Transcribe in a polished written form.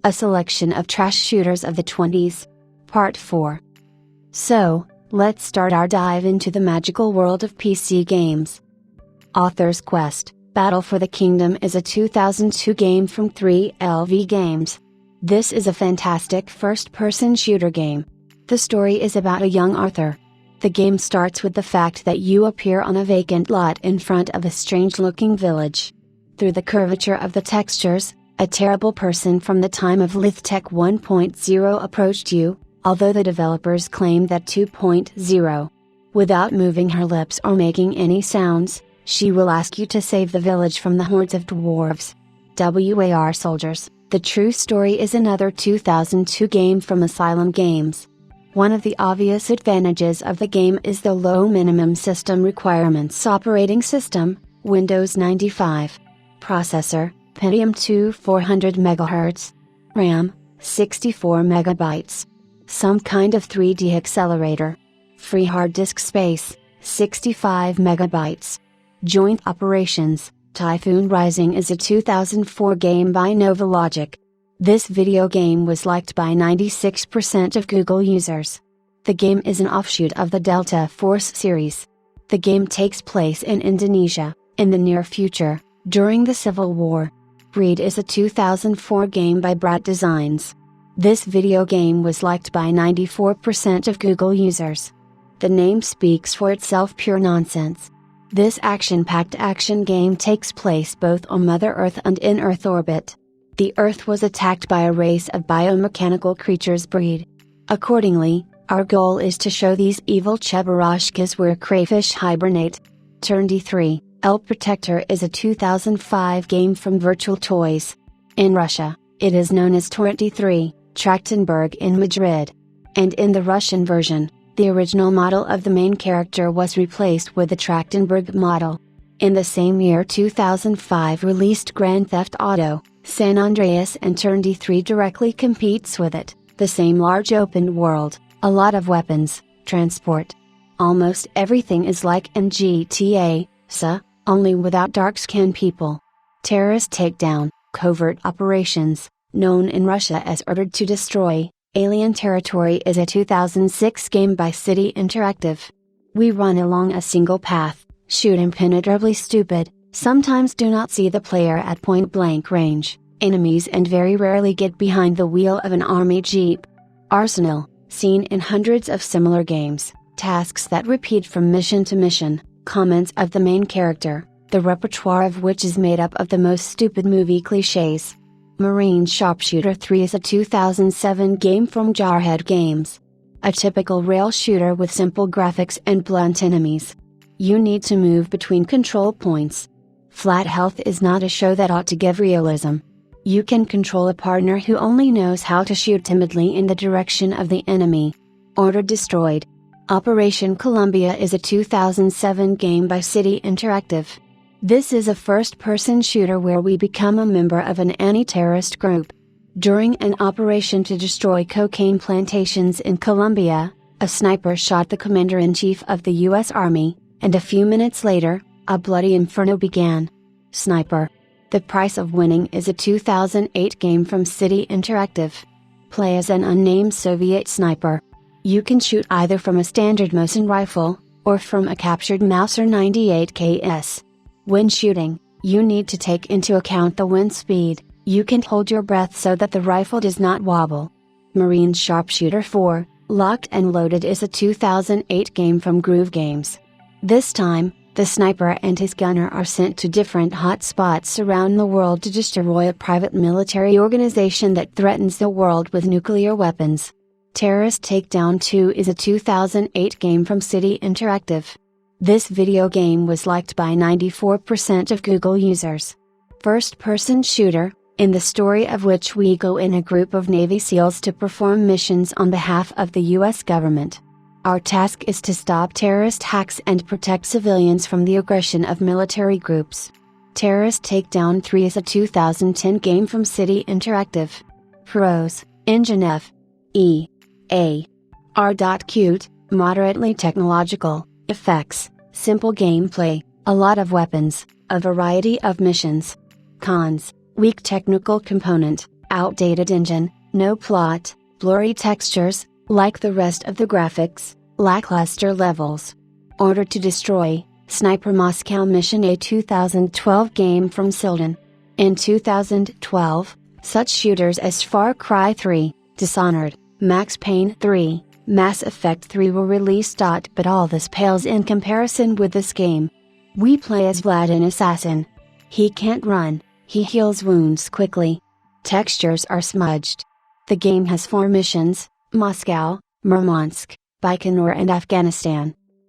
A selection of trash shooters of the 20s. Part 4. So, let's start our dive into the magical world of PC games. Author's Quest: Battle for the Kingdom is a 2002 game from 3LV Games. This is a fantastic first-person shooter game. The story is about a young Arthur. The game starts with the fact that you appear on a vacant lot in front of a strange-looking village. Through the curvature of the textures, a terrible person from the time of Lithtech 1.0 approached you, although the developers claim that 2.0. Without moving her lips or making any sounds, she will ask you to save the village from the hordes of dwarves. WAR Soldiers: The True Story is another 2002 game from Asylum Games. One of the obvious advantages of the game is the low minimum system requirements. Operating system: Windows 95. Processor: Pentium 2 400 MHz. RAM: 64 MB. Some kind of 3D accelerator. Free hard disk space: 65 MB. Joint operations: Typhoon Rising is a 2004 game by Novalogic. This video game was liked by 96% of Google users. The game is an offshoot of the Delta Force series. The game takes place in Indonesia, in the near future, during the Civil War. Breed is a 2004 game by Brat Designs. This video game was liked by 94% of Google users. The name speaks for itself, pure nonsense. This action-packed action game takes place both on Mother Earth and in Earth orbit. The Earth was attacked by a race of biomechanical creatures. Breed. Accordingly, our goal is to show these evil cheburashkas where crayfish hibernate. Turn D3, El Protector is a 2005 game from Virtual Toys. In Russia, it is known as Torrent D3, Trachtenberg in Madrid. And in the Russian version, the original model of the main character was replaced with the Trachtenberg model. In the same year 2005 released Grand Theft Auto, San Andreas, and Turn D3 directly competes with it. The same large open world, a lot of weapons, transport. Almost everything is like in GTA, only without dark-skinned people. Terrorist Takedown: Covert Operations, known in Russia as Ordered to Destroy, Alien Territory is a 2006 game by City Interactive. We run along a single path, shoot impenetrably stupid, sometimes do not see the player at point-blank range, enemies, and very rarely get behind the wheel of an army jeep. Arsenal, seen in hundreds of similar games, tasks that repeat from mission to mission, comments of the main character, the repertoire of which is made up of the most stupid movie cliches. Marine Sharpshooter 3 is a 2007 game from Jarhead Games. A typical rail shooter with simple graphics and blunt enemies. You need to move between control points. Flat Health is not a show that ought to give realism. You can control a partner who only knows how to shoot timidly in the direction of the enemy. Order Destroyed. Operation Columbia is a 2007 game by City Interactive. This is a first-person shooter where we become a member of an anti-terrorist group. During an operation to destroy cocaine plantations in Colombia, a sniper shot the commander-in-chief of the U.S. Army, and a few minutes later, a bloody inferno began. Sniper: The Price of Winning is a 2008 game from City Interactive. Play as an unnamed Soviet sniper. You can shoot either from a standard Mosin rifle, or from a captured Mauser 98KS. When shooting, you need to take into account the wind speed. You can hold your breath so that the rifle does not wobble. Marine Sharpshooter 4, Locked and Loaded is a 2008 game from Groove Games. This time, the sniper and his gunner are sent to different hot spots around the world to destroy a private military organization that threatens the world with nuclear weapons. Terrorist Takedown 2 is a 2008 game from City Interactive. This video game was liked by 94% of Google users. First-person shooter, in the story of which we go in a group of Navy SEALs to perform missions on behalf of the US government. Our task is to stop terrorist hacks and protect civilians from the aggression of military groups. Terrorist Takedown 3 is a 2010 game from City Interactive. Pros: Engine F. E. A. R. Cute, moderately technological, effects, simple gameplay, a lot of weapons, a variety of missions. Cons: weak technical component, outdated engine, no plot, blurry textures, like the rest of the graphics, lackluster levels. Order to Destroy, Sniper Moscow Mission, a 2012 game from Sildan. In 2012, such shooters as Far Cry 3, Dishonored, Max Payne 3, Mass Effect 3 were released. But all this pales in comparison with this game. We play as Vlad, an assassin. He can't run, he heals wounds quickly. Textures are smudged. The game has 4 missions: Moscow, Murmansk, Baikonur and Afghanistan.